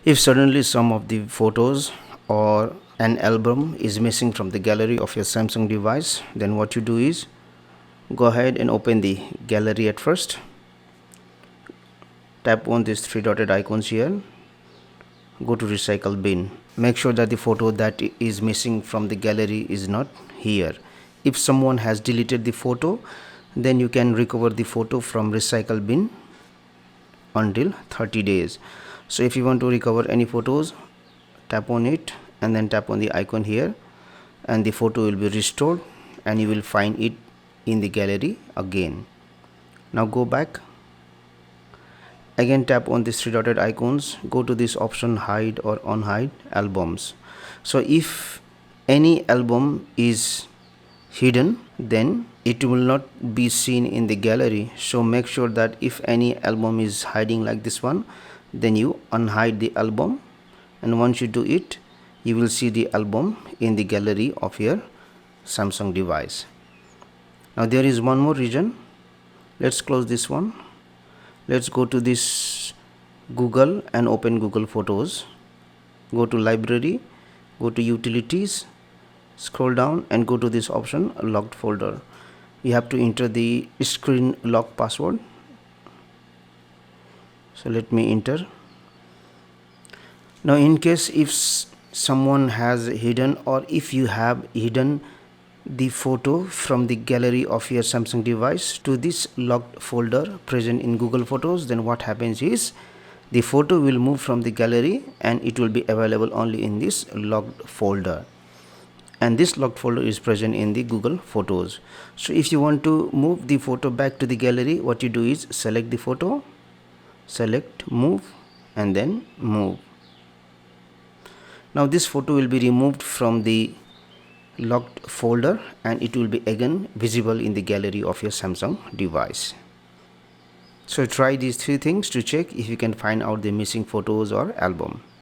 If suddenly some of the photos or an album is missing from the gallery of your Samsung device, then what you do is go ahead and open the gallery at first. Tap on these three dotted icons here. Go to recycle bin. Make sure that the photo that is missing from the gallery is not here. If someone has deleted the photo, then you can recover the photo from recycle bin until 30 days. So if you want to recover any photos, tap on it and then tap on the icon here, and the photo will be restored and you will find it in the gallery again. Now go back. Again tap on these three dotted icons. Go to this option, hide or unhide albums. So if any album is hidden, then it will not be seen in the gallery. So make sure that if any album is hiding like this one, then you unhide the album, and once you do it, you will see the album in the gallery of your Samsung device. Now there is one more region. Let's close this one. Let's go to this Google and open Google Photos. Go to library, go to utilities, scroll down and go to this option, locked folder. You have to enter the screen lock password. So let me enter. Now in case if someone has hidden, or if you have hidden the photo from the gallery of your Samsung device to this locked folder present in Google Photos, then what happens is the photo will move from the gallery and it will be available only in this locked folder, and this locked folder is present in the Google Photos. So if you want to move the photo back to the gallery, what you do is select the photo, select move, and then move. Now this photo will be removed from the locked folder and it will be again visible in the gallery of your Samsung device. So try these three things to check if you can find out the missing photos or album.